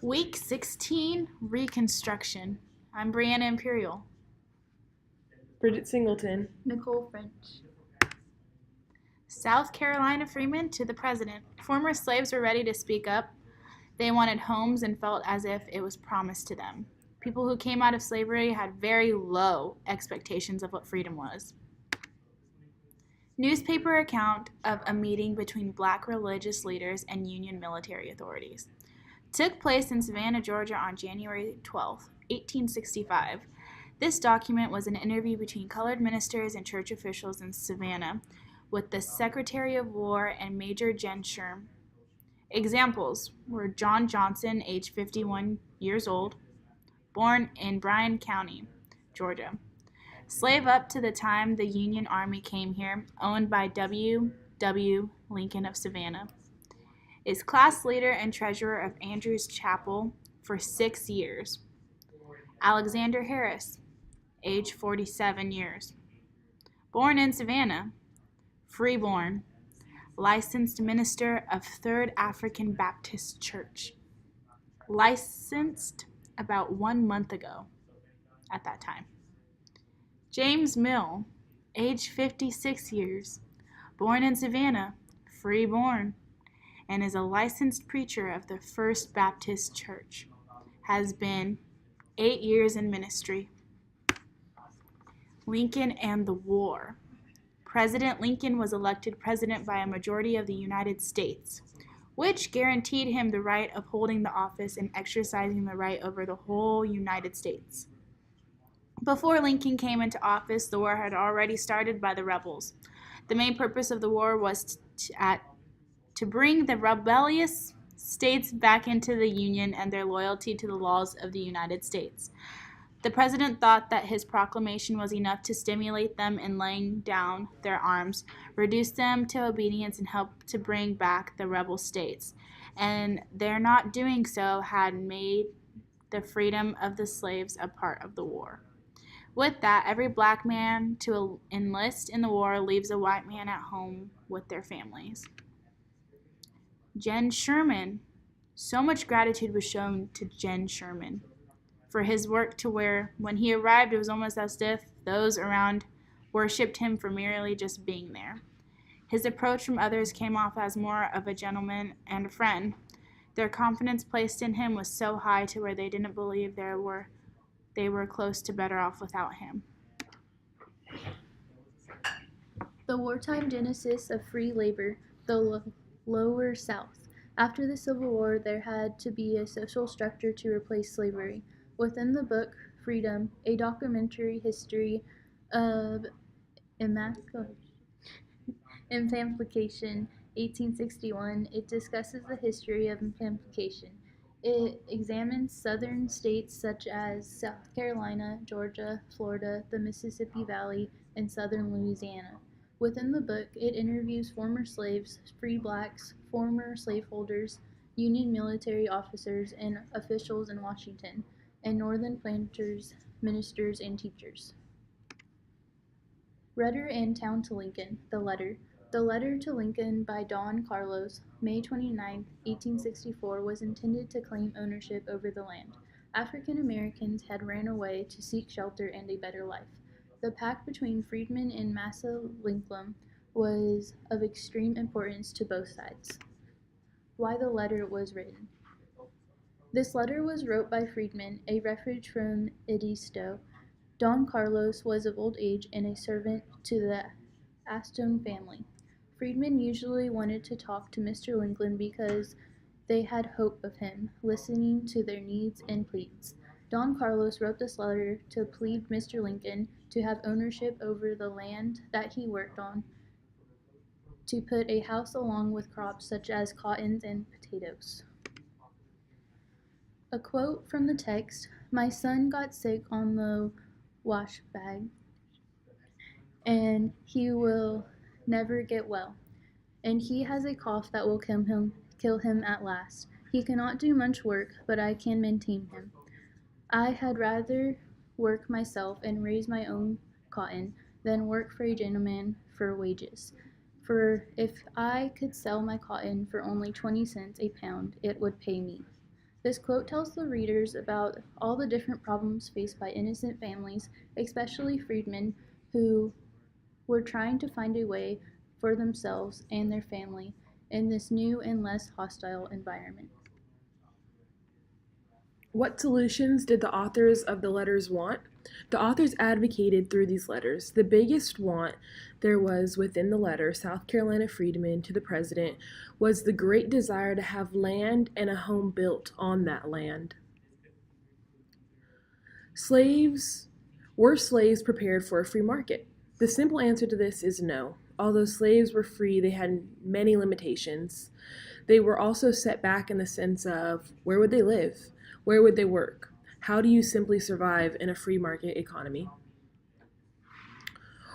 Week 16, Reconstruction. I'm Brianna Imperial. Bridget Singleton. Nicole French. South Carolina freemen to the president. Former slaves were ready to speak up. They wanted homes and felt as if it was promised to them. People who came out of slavery had very low expectations of what freedom was. Newspaper account of a meeting between black religious leaders and Union military authorities. Took place in Savannah, Georgia on January 12, 1865. This document was an interview between colored ministers and church officials in Savannah with the Secretary of War and Major Gen Sherman. Examples were John Johnson, age 51 years old, born in Bryan County, Georgia. Slave up to the time the Union Army came here, owned by W. Lincoln of Savannah. Is class leader and treasurer of Andrews Chapel for 6 years. Alexander Harris, age 47 years. Born in Savannah, freeborn, licensed minister of Third African Baptist Church. Licensed about 1 month ago at that time. James Mill, age 56 years. Born in Savannah, freeborn, and is a licensed preacher of the First Baptist Church. Has been 8 years in ministry. Lincoln and the War. President Lincoln was elected president by a majority of the United States, which guaranteed him the right of holding the office and exercising the right over the whole United States. Before Lincoln came into office, the war had already started by the rebels. The main purpose of the war was to bring the rebellious states back into the Union and their loyalty to the laws of the United States. The president thought that his proclamation was enough to stimulate them in laying down their arms, reduce them to obedience, and help to bring back the rebel states. And their not doing so had made the freedom of the slaves a part of the war. With that, every black man to enlist in the war leaves a white man at home with their families. Gen Sherman. So much gratitude was shown to Gen Sherman for his work to where, when he arrived, it was almost as if those around worshipped him for merely just being there. His approach from others came off as more of a gentleman and a friend. Their confidence placed in him was so high to where they didn't believe they were close to better off without him. The wartime genesis of free labor, the Lower South. After the Civil War, there had to be a social structure to replace slavery. Within the book Freedom, a documentary history of emancipation, 1861, it discusses the history of emancipation. It examines southern states such as South Carolina, Georgia, Florida, the Mississippi Valley, and southern Louisiana. Within the book, it interviews former slaves, free blacks, former slaveholders, Union military officers, and officials in Washington, and northern planters, ministers, and teachers. Rudder and Town to Lincoln, the letter. The letter to Lincoln by Don Carlos, May 29, 1864, was intended to claim ownership over the land. African Americans had ran away to seek shelter and a better life. The pact between freedmen and Massa Lincoln was of extreme importance to both sides. Why the letter was written. This letter was wrote by freedmen, a refuge from Edisto. Don Carlos was of old age and a servant to the Aston family. Freedmen usually wanted to talk to Mr. Lincoln because they had hope of him, listening to their needs and pleas. Don Carlos wrote this letter to plead Mr. Lincoln to have ownership over the land that he worked on, to put a house along with crops such as cottons and potatoes. A quote from the text, "My son got sick on the wash bag, and he will never get well, and he has a cough that will kill him at last. He cannot do much work, but I can maintain him. I had rather work myself and raise my own cotton than work for a gentleman for wages. For if I could sell my cotton for only 20 cents a pound, it would pay me." This quote tells the readers about all the different problems faced by innocent families, especially freedmen, who were trying to find a way for themselves and their family in this new and less hostile environment. What solutions did the authors of the letters want? The authors advocated through these letters. The biggest want there was within the letter, South Carolina freedmen to the president, was the great desire to have land and a home built on that land. Were slaves prepared for a free market? The simple answer to this is no. Although slaves were free, they had many limitations. They were also set back in the sense of where would they live? Where would they work? How do you simply survive in a free market economy?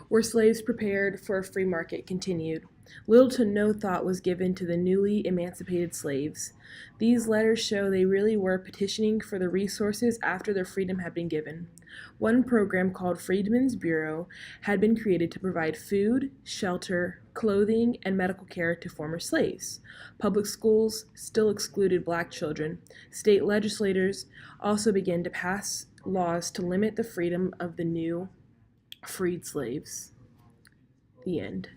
Were slaves prepared for a free market? Continued. Little to no thought was given to the newly emancipated slaves. These letters show they really were petitioning for the resources after their freedom had been given. One program called Freedmen's Bureau had been created to provide food, shelter, clothing, and medical care to former slaves. Public schools still excluded black children. State legislators also began to pass laws to limit the freedom of the new freed slaves. The end.